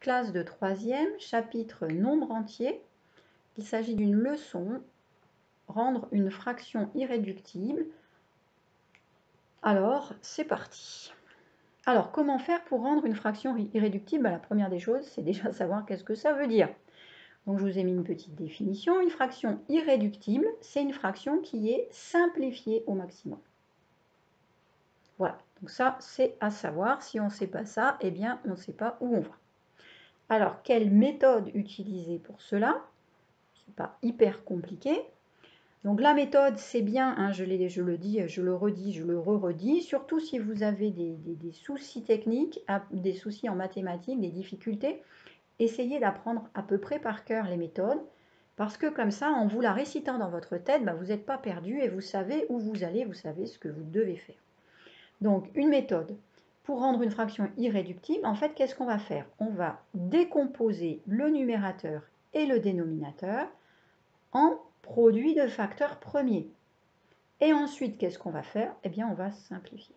classe de 3e, chapitre nombre entier. Il s'agit d'une leçon, rendre une fraction irréductible. Alors, c'est parti. Alors, comment faire pour rendre une fraction irréductible? La première des choses, c'est déjà savoir qu'est-ce que ça veut dire. Donc, je vous ai mis une petite définition. Une fraction irréductible, c'est une fraction qui est simplifiée au maximum. Voilà, donc ça, c'est à savoir. Si on ne sait pas ça, eh bien, on ne sait pas où on va. Alors, quelle méthode utiliser pour cela? Ce n'est pas hyper compliqué. Donc, la méthode, c'est bien, hein, je le dis, je le redis, je le redis, surtout si vous avez des soucis techniques, des soucis en mathématiques, des difficultés, essayez d'apprendre à peu près par cœur les méthodes, parce que comme ça, en vous la récitant dans votre tête, vous n'êtes pas perdu et vous savez où vous allez, vous savez ce que vous devez faire. Donc, une méthode pour rendre une fraction irréductible, en fait, qu'est-ce qu'on va faire? On va décomposer le numérateur et le dénominateur en produit de facteurs premiers. Et ensuite, qu'est-ce qu'on va faire? Eh bien, on va simplifier.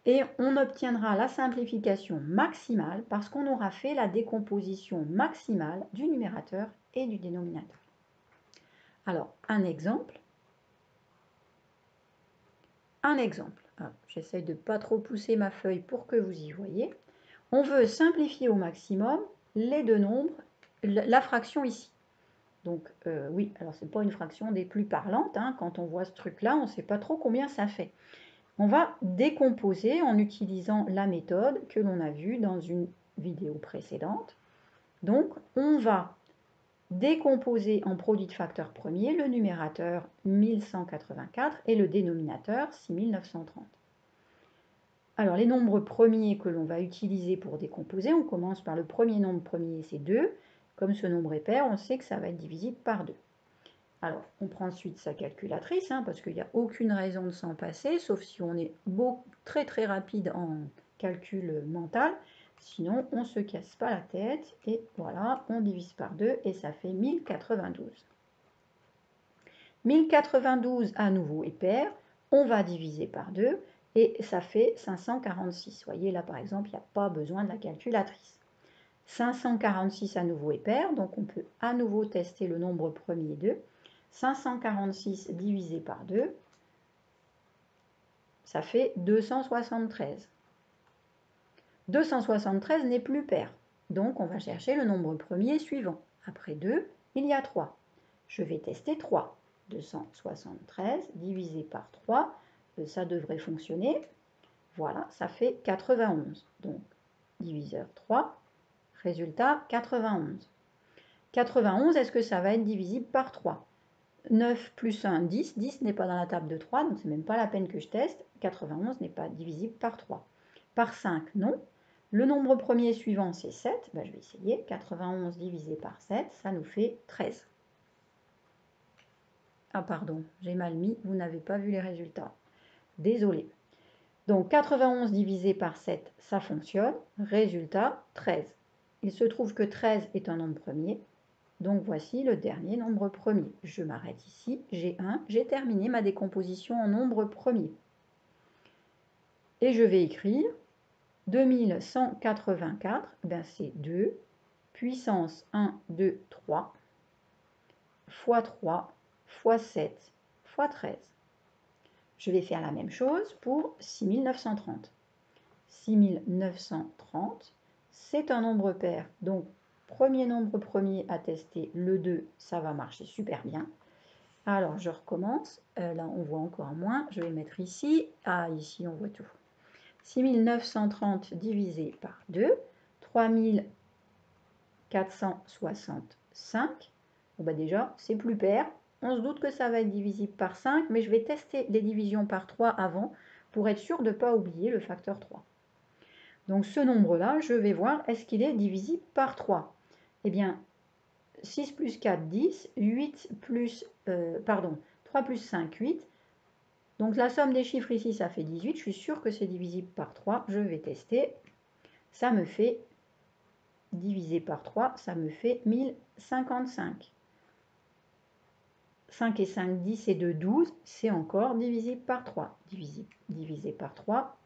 Et on obtiendra la simplification maximale parce qu'on aura fait la décomposition maximale du numérateur et du dénominateur. Alors, un exemple. J'essaye de ne pas trop pousser ma feuille pour que vous y voyez. On veut simplifier au maximum les deux nombres, la fraction ici. Donc oui, alors ce n'est pas une fraction des plus parlantes, hein. Quand on voit ce truc-là, on ne sait pas trop combien ça fait. On va décomposer en utilisant la méthode que l'on a vue dans une vidéo précédente. Donc on va décomposer en produit de facteurs premiers le numérateur 1184 et le dénominateur 6930. Alors les nombres premiers que l'on va utiliser pour décomposer, on commence par le premier nombre premier, c'est 2. Comme ce nombre est pair, on sait que ça va être divisible par 2. Alors on prend ensuite sa calculatrice, hein, parce qu'il n'y a aucune raison de s'en passer, sauf si on est très rapide en calcul mental. Sinon, on ne se casse pas la tête et voilà, on divise par 2 et ça fait 1092. 1092 à nouveau est pair, on va diviser par 2 et ça fait 546. Vous voyez là par exemple, il n'y a pas besoin de la calculatrice. 546 à nouveau est pair, donc on peut à nouveau tester le nombre premier 2. 546 divisé par 2, ça fait 273. 273 n'est plus pair. Donc, on va chercher le nombre premier suivant. Après 2, il y a 3. Je vais tester 3. 273 divisé par 3, ça devrait fonctionner. Voilà, ça fait 91. Donc, diviseur 3, résultat 91. 91, est-ce que ça va être divisible par 3? 9 plus 1, 10. 10 n'est pas dans la table de 3, donc ce n'est même pas la peine que je teste. 91 n'est pas divisible par 3. Par 5, non. Le nombre premier suivant, c'est 7. Je vais essayer. 91 divisé par 7, ça nous fait 13. Ah pardon, j'ai mal mis, vous n'avez pas vu les résultats. Désolé. Donc 91 divisé par 7, ça fonctionne. Résultat, 13. Il se trouve que 13 est un nombre premier. Donc voici le dernier nombre premier. Je m'arrête ici, j'ai 1, j'ai terminé ma décomposition en nombre premier. Et je vais écrire 2184, c'est 2, puissance 1, 2, 3, fois 3, fois 7, fois 13. Je vais faire la même chose pour 6930. 6930, c'est un nombre pair, donc premier nombre premier à tester, le 2, ça va marcher super bien. Alors, je recommence. Là, on voit encore moins. Je vais mettre ici. Ah, ici, on voit tout. 6930 divisé par 2, 3465. Bon, déjà, c'est plus pair. On se doute que ça va être divisible par 5, mais je vais tester les divisions par 3 avant pour être sûr de ne pas oublier le facteur 3. Donc, ce nombre-là, je vais voir, est-ce qu'il est divisible par 3? Eh bien, 6 plus 4, 10, 3 plus 5, 8. Donc la somme des chiffres ici, ça fait 18. Je suis sûre que c'est divisible par 3. Je vais tester. Ça me fait, divisé par 3, ça me fait 1055. 5 et 5, 10 et 2, 12. C'est encore divisible par 3. Divisé par 3.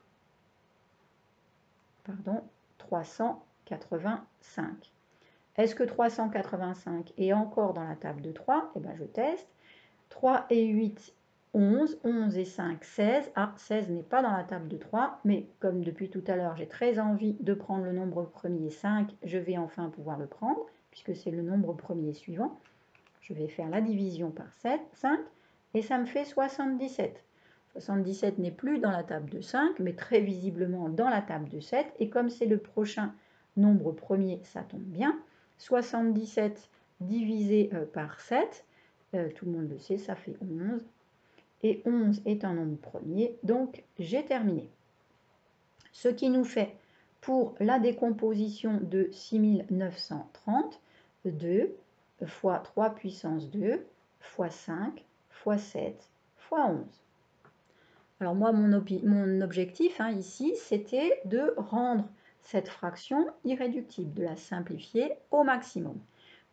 Pardon, 380. 385. Est-ce que 385 est encore dans la table de 3? Eh bien, je teste. 3 et 8, 11. 11 et 5, 16. Ah, 16 n'est pas dans la table de 3, mais comme depuis tout à l'heure, j'ai très envie de prendre le nombre premier 5, je vais enfin pouvoir le prendre, puisque c'est le nombre premier suivant. Je vais faire la division par 7, 5, et ça me fait 77. 77 n'est plus dans la table de 5, mais très visiblement dans la table de 7, et comme c'est le prochain nombre premier, ça tombe bien. 77 divisé par 7, tout le monde le sait, ça fait 11. Et 11 est un nombre premier, donc j'ai terminé. Ce qui nous fait, pour la décomposition de 6930, 2 fois 3 puissance 2 fois 5 fois 7 fois 11. Alors moi, mon objectif ici, c'était de rendre cette fraction irréductible, de la simplifier au maximum.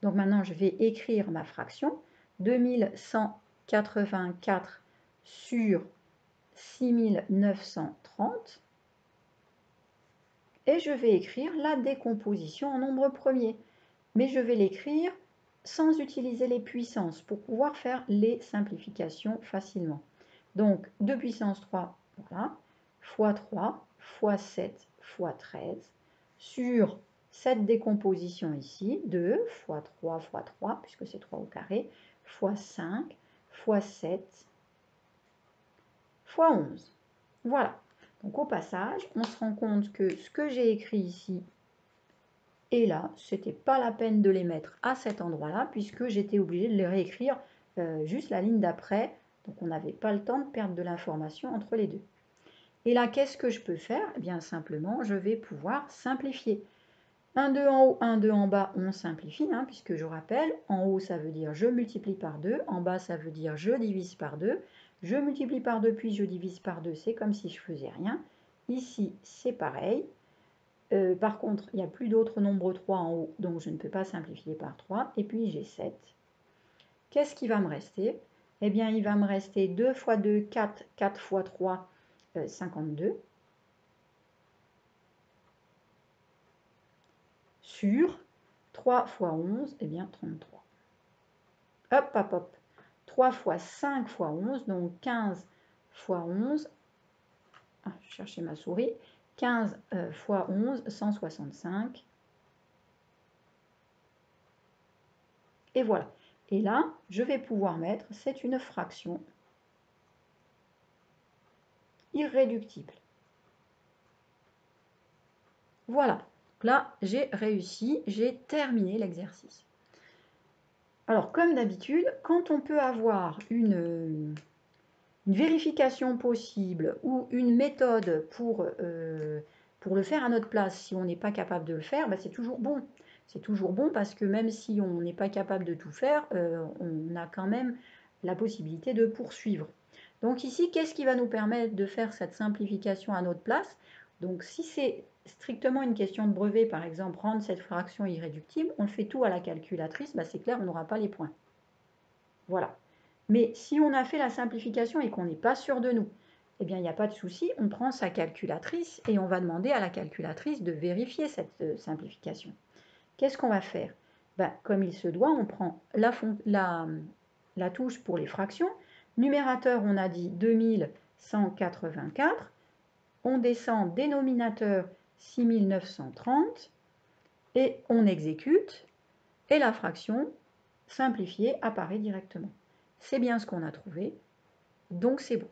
Donc maintenant, je vais écrire ma fraction. 2184 sur 6930. Et je vais écrire la décomposition en nombre premier. Mais je vais l'écrire sans utiliser les puissances pour pouvoir faire les simplifications facilement. Donc 2 puissance 3, voilà, fois 3, fois 7, fois 13, sur cette décomposition ici, 2 fois 3, puisque c'est 3 au carré, fois 5, fois 7, fois 11. Voilà. Donc au passage, on se rend compte que ce que j'ai écrit ici et là, ce n'était pas la peine de les mettre à cet endroit-là, puisque j'étais obligée de les réécrire juste la ligne d'après. Donc on n'avait pas le temps de perdre de l'information entre les deux. Et là, qu'est-ce que je peux faire? Eh bien simplement, je vais pouvoir simplifier. 1, 2 en haut, 1, 2 en bas, on simplifie, puisque je rappelle, en haut ça veut dire je multiplie par 2, en bas ça veut dire je divise par 2, je multiplie par 2 puis je divise par 2, c'est comme si je faisais rien. Ici c'est pareil. Par contre, il n'y a plus d'autres nombres 3 en haut, donc je ne peux pas simplifier par 3. Et puis j'ai 7. Qu'est-ce qui va me rester? Eh bien, il va me rester 2 fois 2, 4, 4 fois 3, 52. Sur 3 fois 11, eh bien 33. Hop, hop, hop. 3 fois 5 fois 11, donc 15 fois 11. Ah, je cherchais ma souris. 15 fois 11, 165. Et voilà. Et là, je vais pouvoir mettre, c'est une fraction irréductible. Voilà. Là, j'ai réussi, j'ai terminé l'exercice. Alors, comme d'habitude, quand on peut avoir une vérification possible ou une méthode pour le faire à notre place, si on n'est pas capable de le faire, ben c'est toujours bon. C'est toujours bon parce que même si on n'est pas capable de tout faire, on a quand même la possibilité de poursuivre. Donc ici, qu'est-ce qui va nous permettre de faire cette simplification à notre place? Donc si c'est strictement une question de brevet, par exemple, rendre cette fraction irréductible, on le fait tout à la calculatrice, ben c'est clair, on n'aura pas les points. Voilà. Mais si on a fait la simplification et qu'on n'est pas sûr de nous, eh bien, il n'y a pas de souci, on prend sa calculatrice et on va demander à la calculatrice de vérifier cette simplification. Qu'est-ce qu'on va faire? Ben, comme il se doit, on prend la touche pour les fractions. Numérateur, on a dit 2184. On descend dénominateur 6930 et on exécute et la fraction simplifiée apparaît directement. C'est bien ce qu'on a trouvé, donc c'est bon.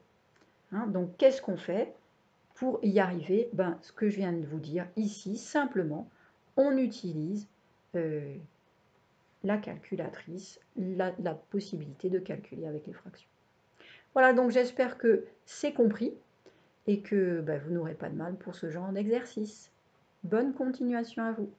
Donc qu'est-ce qu'on fait pour y arriver? Ben, ce que je viens de vous dire ici, simplement, on utilise la calculatrice, la possibilité de calculer avec les fractions. Voilà, donc j'espère que c'est compris et que vous n'aurez pas de mal pour ce genre d'exercice. Bonne continuation à vous.